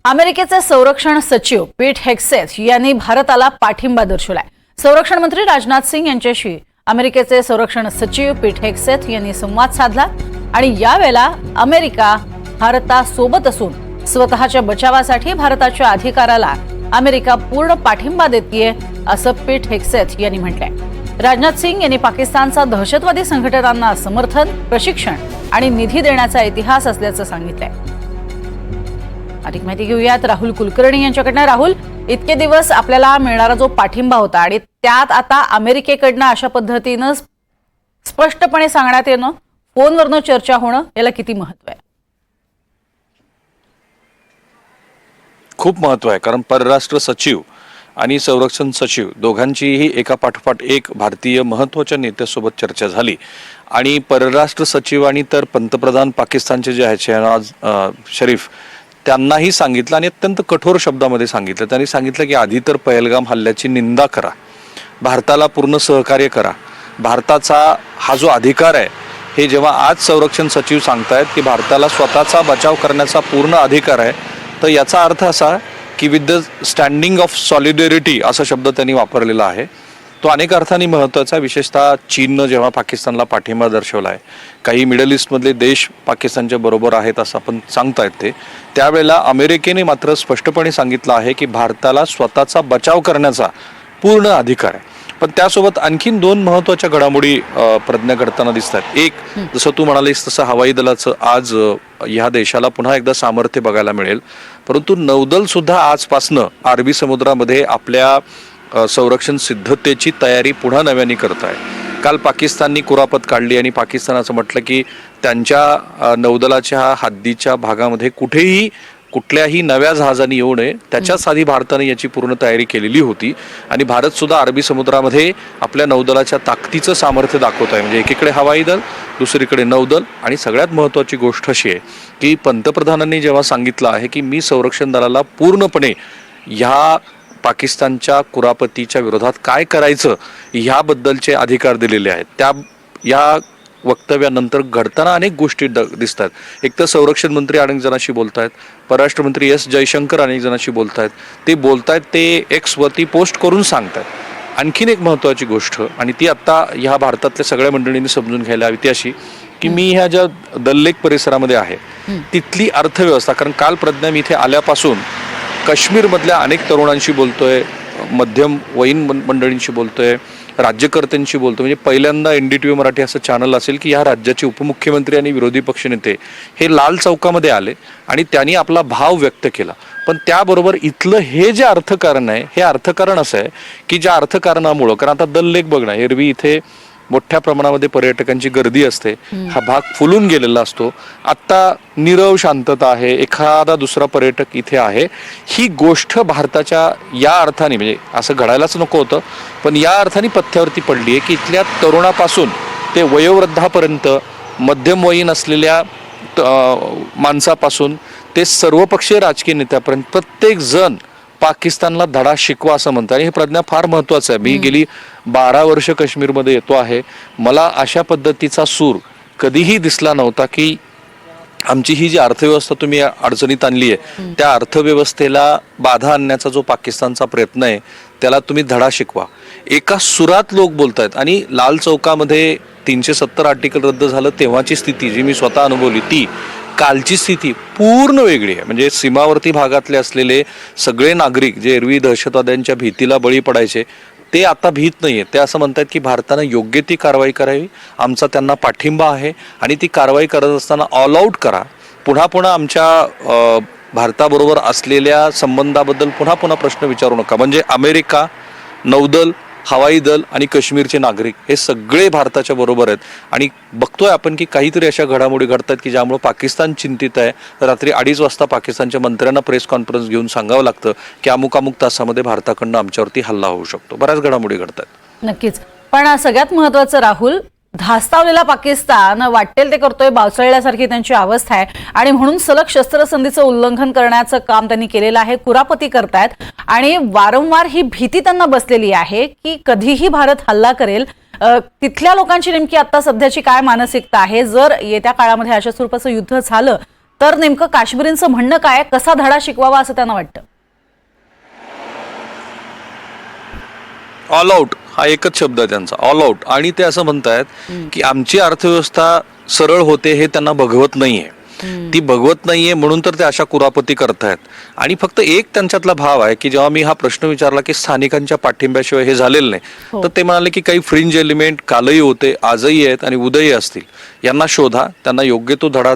अमेरिकेचे संरक्षण सचिव पीट हेग्सेथ यांनी भारताला पाठिंबा दर्शवलाय। संरक्षण मंत्री राजनाथ सिंह यांच्याशी अमेरिकेचे संरक्षण सचिव पीट हेग्सेथ यांनी संवाद साधला आणि यावेळेला अमेरिका भारतासोबत असून स्वतःच्या बचावासाठी भारताच्या अधिकाराला अमेरिका पूर्ण पाठिंबा देतेय असं पीट हेग्सेथ यांनी म्हटलंय। राजनाथ सिंह यांनी पाकिस्तानचा दहशतवादी संघटनांना समर्थन, प्रशिक्षण आणि निधी देण्याचा इतिहास असल्याचं सांगितलंय। अधिक माहिती घेऊयात राहुल कुलकर्णी यांच्याकडनं। राहुल, इतके दिवस आपल्याला मिळणारा जो पाठिंबा होता आणि त्यात आता अमेरिकेकडनं अशा पद्धतीनं स्पष्टपणे सांगण्यात येणं, फोनवरनं चर्चा होणं, याला किती महत्व आहे? खूप महत्व आहे, कारण परराष्ट्र सचिव आणि संरक्षण सचिव दोघांचीही एका पाठोपाठ एक भारतीय महत्त्वाच्या नेत्यासोबत चर्चा झाली आणि परराष्ट्र सचिव आणि तर पंतप्रधान पाकिस्तानचे जे आहेत शहनाज शरीफ त्यांनाही सांगितलं आणि अत्यंत कठोर शब्दामध्ये सांगितलं। त्यांनी सांगितलं की आधी तर पहलगाम हल्ल्याची निंदा करा, भारताला पूर्ण सहकार्य करा। भारताचा हा जो अधिकार आहे, हे जेव्हा आज संरक्षण सचिव सांगतायत की भारताला स्वतःचा बचाव करण्याचा पूर्ण अधिकार आहे, तर याचा अर्थ असा की with the standing of solidarity असा शब्द त्यांनी वापरलेला आहे। तो अनेक अर्थांनी महत्त्वाचा, विशेषतः चीननं जेव्हा पाकिस्तानला पाठिंबा दर्शवला आहे, काही मिडल ईस्टमधले देश पाकिस्तानच्या बरोबर आहेत असं आपण सांगतायत ते, त्यावेळेला अमेरिकेने मात्र स्पष्टपणे सांगितलं आहे की भारताला स्वतःचा बचाव करण्याचा पूर्ण अधिकार आहे। पण त्यासोबत आणखीन दोन महत्त्वाच्या घडामोडी प्रज्ञा घडताना दिसतात। एक, जसं तू म्हणालीस तसं हवाई दलाचं आज ह्या देशाला पुन्हा एकदा सामर्थ्य बघायला मिळेल, परंतु नौदल सुद्धा आजपासनं अरबी समुद्रामध्ये आपल्या संरक्षण सिद्धतेची तयारी पुन्हा नव्याने करत आहे। काल पाकिस्ताननी कुरापत काढली आणि पाकिस्तान असं म्हटलं की त्यांच्या नौदलाच्या हद्दीच्या भागामध्ये कुठेही कुठल्याही नव्या जहाजांनी येऊ नये, त्याच्याच आधी भारताने याची पूर्ण तयारी केलेली होती आणि भारत सुद्धा अरबी समुद्रामध्ये आपल्या नौदलाच्या ताकदीचं सामर्थ्य दाखवत आहे। म्हणजे एकीकडे हवाई दल, दुसरीकडे नौदल, आणि सगळ्यात महत्त्वाची गोष्ट अशी आहे की पंतप्रधानांनी जेव्हा सांगितलं आहे की मी संरक्षण दलाला पूर्णपणे ह्या पाकिस्तानच्या कुरापतीच्या विरोधात काय करायचं ह्याबद्दलचे अधिकार दिलेले आहेत, त्या या वक्तव्यानंतर घडताना अनेक गोष्टी दिसतात। एक तर संरक्षण मंत्री अनेक जणांशी बोलतायत, परराष्ट्र मंत्री एस जयशंकर अनेक जणांशी बोलतायत, ते एक्स वरती पोस्ट करून सांगतात। आणखीन एक महत्त्वाची गोष्ट, आणि ती आता ह्या भारतातल्या सगळ्या मंडळींनी समजून घ्यायला हवी, ती अशी की मी ह्या ज्या दल लेक परिसरामध्ये आहे तिथली अर्थव्यवस्था, कारण काल प्रज्ञा मी इथे आल्यापासून काश्मीरमधल्या अनेक तरुणांशी बोलतोय, मध्यम वयीन मंडळींशी बोलतोय, राज्यकर्त्यांशी बोलतो। म्हणजे पहिल्यांदा NDTV मराठी असं चॅनल असेल की ह्या राज्याचे उपमुख्यमंत्री आणि विरोधी पक्षनेते हे लाल चौकामध्ये आले आणि त्यांनी आपला भाव व्यक्त केला। पण त्याबरोबर इथलं हे जे अर्थकारण आहे, हे अर्थकारण असं आहे की ज्या अर्थकारणामुळं, कारण आता दल लेक बघणं, एरवी इथे मोठ्या प्रमाणामध्ये पर्यटकांची गर्दी असते, हा भाग फुलून गेलेला असतो, आता नीरव शांतता आहे, एखादा दुसरा पर्यटक इथे आहे। ही गोष्ट भारताच्या या अर्थाने, म्हणजे असं घडायलाच नको होतं, पण या अर्थाने पथ्यावरती पडली आहे की इथल्या तरुणापासून ते वयोवृद्धापर्यंत, मध्यमवयीन असलेल्या माणसापासून ते सर्वपक्षीय राजकीय नेत्यापर्यंत प्रत्येक जण पाकिस्तानला धडा शिकवा असं म्हणतात। आणि हे प्रज्ञा फार महत्वाचं आहे। मी गेली 12 वर्ष काश्मीरमध्ये येतो आहे, मला अशा पद्धतीचा सूर कधीही दिसला नव्हता की आमची ही जी अर्थव्यवस्था तुम्ही अडचणीत आणली आहे, त्या अर्थव्यवस्थेला बाधा आणण्याचा जो पाकिस्तानचा प्रयत्न आहे त्याला तुम्ही धडा शिकवा। एका सुरात लोक बोलतायत आणि लाल चौकामध्ये 370 आर्टिकल रद्द झालं तेव्हाची स्थिती जी मी स्वतः अनुभवली, ती कालची स्थिती पूर्ण वेगळी आहे। म्हणजे सीमावर्ती भागातले असलेले सगळे नागरिक जे एरवी दहशतवाद्यांच्या भीतीला बळी पडायचे, ते आता भीत नाहीये। ते असं म्हणतात की भारतानं योग्य ती कारवाई करावी, आमचा त्यांना पाठिंबा आहे आणि ती कारवाई करत असताना ऑल आउट करा। पुन्हा पुन्हा आमच्या भारताबरोबर असलेल्या संबंधाबद्दल पुन्हा पुन्हा प्रश्न विचारू नका। म्हणजे अमेरिका, नौदल, हवाई दल आणि काश्मीरचे नागरिक हे सगळे भारताच्या बरोबर आहेत। आणि बघतोय आपण की काहीतरी अशा घडामोडी घडतात की ज्यामुळे पाकिस्तान चिंतित आहे। रात्री 2:30 वाजता पाकिस्तानच्या मंत्र्यांना प्रेस कॉन्फरन्स घेऊन सांगावं लागतं की अमुक तासामध्ये भारताकडनं आमच्यावरती हल्ला होऊ शकतो। बऱ्याच घडामोडी घडतात। नक्कीच, पण सगळ्यात महत्त्वाचं राहुल, धास्तावलेला पाकिस्तान वाटेल ते करतोय, बावचळल्यासारखी त्यांची अवस्था आहे आणि म्हणून सलग शस्त्रसंधीचं उल्लंघन करण्याचं काम त्यांनी केलेलं आहे, कुरापती करतायत आणि वारंवार ही भीती त्यांना बसलेली आहे की कधीही भारत हल्ला करेल। तिथल्या लोकांची नेमकी आता सध्याची काय मानसिकता आहे, जर येत्या काळामध्ये अशा स्वरूपाचं युद्ध झालं तर नेमकं काश्मीरींचं म्हणणं काय, कसा धडा शिकवावा असं त्यांना वाटतं? ऑल आउट हा एकच शब्द आहे त्यांचा, ऑल आउट. आणि ते असं म्हणतायत की आमची अर्थव्यवस्था सरळ होते हे त्यांना बघवत नाहीये, ती बघवत नाहीये म्हणून तर ते अशा कुरापती करतायत. आणि फक्त एक त्यांच्यातला भाव आहे की जेव्हा मी हा प्रश्न विचारला की स्थानिकांच्या पाठिंब्याशिवाय हे झालेलं नाही, तर ते म्हणाले की काही फ्रिंज एलिमेंट कालही होते, आजही आहेत आणि उद्याही असतील, यांना शोधा, त्यांना योग्य तो धडा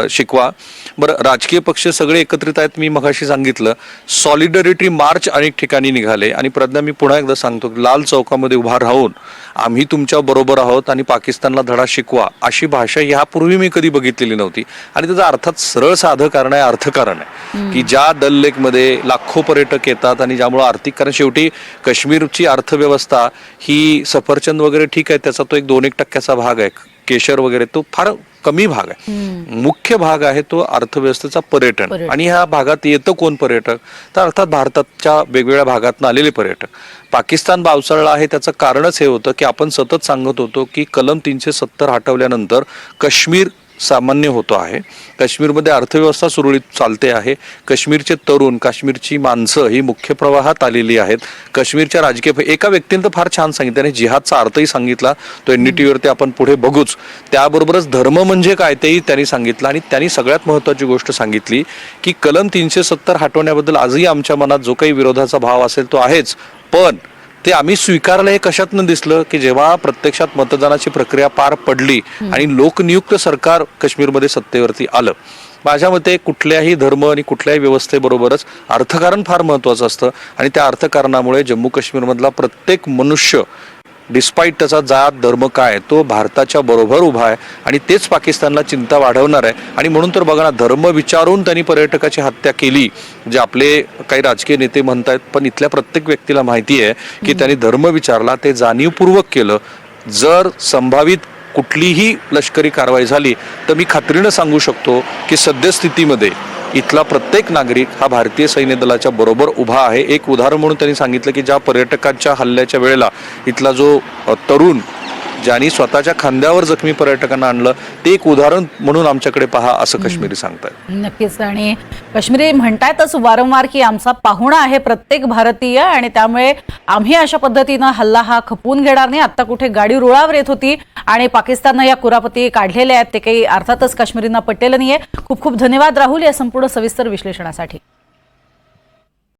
शिकवा. बरं, राजकीय पक्ष सगळे एकत्रित आहेत. मी मगाशी सांगितलं सॉलिडॅरिटी मार्च अनेक ठिकाणी निघाले. आणि प्रज्ञा, मी पुन्हा एकदा सांगतो की लाल चौकामध्ये उभा राहून आम्ही तुमच्या बरोबर आहोत आणि पाकिस्तानला धडा शिकवा अशी भाषा यापूर्वी मी कधी बघितलेली नव्हती. आणि त्याचं अर्थात सरळ साधं कारण आहे, अर्थकारण आहे की ज्या दल लेकमध्ये लाखो पर्यटक येतात आणि ज्यामुळे आर्थिक, कारण शेवटी काश्मीरची अर्थव्यवस्था ही सफरचंद वगैरे ठीक आहे, त्याचा तो 1-2% भाग आहे, केशर वगैरे तो फार कमी भाग आहे. मुख्य भाग आहे तो अर्थव्यवस्थेचा पर्यटन. आणि ह्या भागात येतं कोण पर्यटक, तर अर्थात भारताच्या वेगवेगळ्या भागातून आलेले पर्यटक. पाकिस्तान बावचळला आहे त्याचं कारणच हे होतं की आपण सतत सांगत होतो की कलम 370 हटवल्यानंतर काश्मीर सामान्य होतो आहे, काश्मीरमध्ये अर्थव्यवस्था सुरळीत चालते आहे, काश्मीरचे तरुण, काश्मीरची माणसं ही मुख्य प्रवाहात आलेली आहेत. काश्मीरच्या राजकीय, एका व्यक्तीने तर फार छान सांगितलं आणि जिहादचा अर्थही सांगितला, तो NDTV वरती आपण पुढे बघूच. त्याबरोबरच धर्म म्हणजे काय तेही त्यांनी सांगितलं. आणि त्यांनी सगळ्यात महत्त्वाची गोष्ट सांगितली की कलम 370 हटवण्याबद्दल आजही आमच्या मनात जो काही विरोधाचा भाव असेल तो आहेच, पण ते आम्ही स्वीकारलं. हे कशातनं दिसलं की जेव्हा प्रत्यक्षात मतदानाची प्रक्रिया पार पडली आणि लोकनियुक्त सरकार काश्मीरमध्ये सत्तेवरती आलं. माझ्या मते कुठल्याही धर्म आणि कुठल्याही व्यवस्थेबरोबरच अर्थकारण फार महत्वाचं असतं. आणि त्या अर्थकारणामुळे जम्मू काश्मीरमधला प्रत्येक मनुष्य डिस्पाईट त्याचा जात धर्म काय तो भारताच्या बरोबर उभा आहे. आणि तेच पाकिस्तानला चिंता वाढवणार आहे. आणि म्हणून तर बघा ना, धर्म विचारून त्यांनी पर्यटकाची हत्या केली, जे आपले काही राजकीय नेते म्हणतायत, पण इथल्या प्रत्येक व्यक्तीला माहिती आहे की त्यांनी धर्म विचारला, ते जाणीवपूर्वक केलं. जर संभावित कुठलीही लष्करी कारवाई झाली तर मी खात्रीनं सांगू शकतो की सद्यस्थितीमध्ये इथला प्रत्येक नागरिक हा भारतीय सैन्य दलाच्या बरोबर उभा आहे. एक उदाहरण म्हणून त्यांनी सांगितलं की ज्या पर्यटकांच्या हल्ल्याच्या वेळेला इथला जो तरुण ज्यांनी स्वतःच्या खांद्यावर जखमी पर्यटकांना आणलं, ते एक उदाहरण म्हणून आमच्याकडे पहा असं काश्मीरी सांगतायत. नक्कीच. आणि काश्मीरी म्हणतायतच वारंवार की आमचा पाहुणा आहे प्रत्येक भारतीय, आणि त्यामुळे आम्ही अशा पद्धतीनं हल्ला हा खपवून घेणार नाही. आता कुठे गाडी रुळावर येत होती आणि पाकिस्ताननं या कुरापती काढलेल्या आहेत, ते काही अर्थातच काश्मीरींना पटलेलं नाहीये. खूप खूप धन्यवाद राहुल या संपूर्ण सविस्तर विश्लेषणासाठी.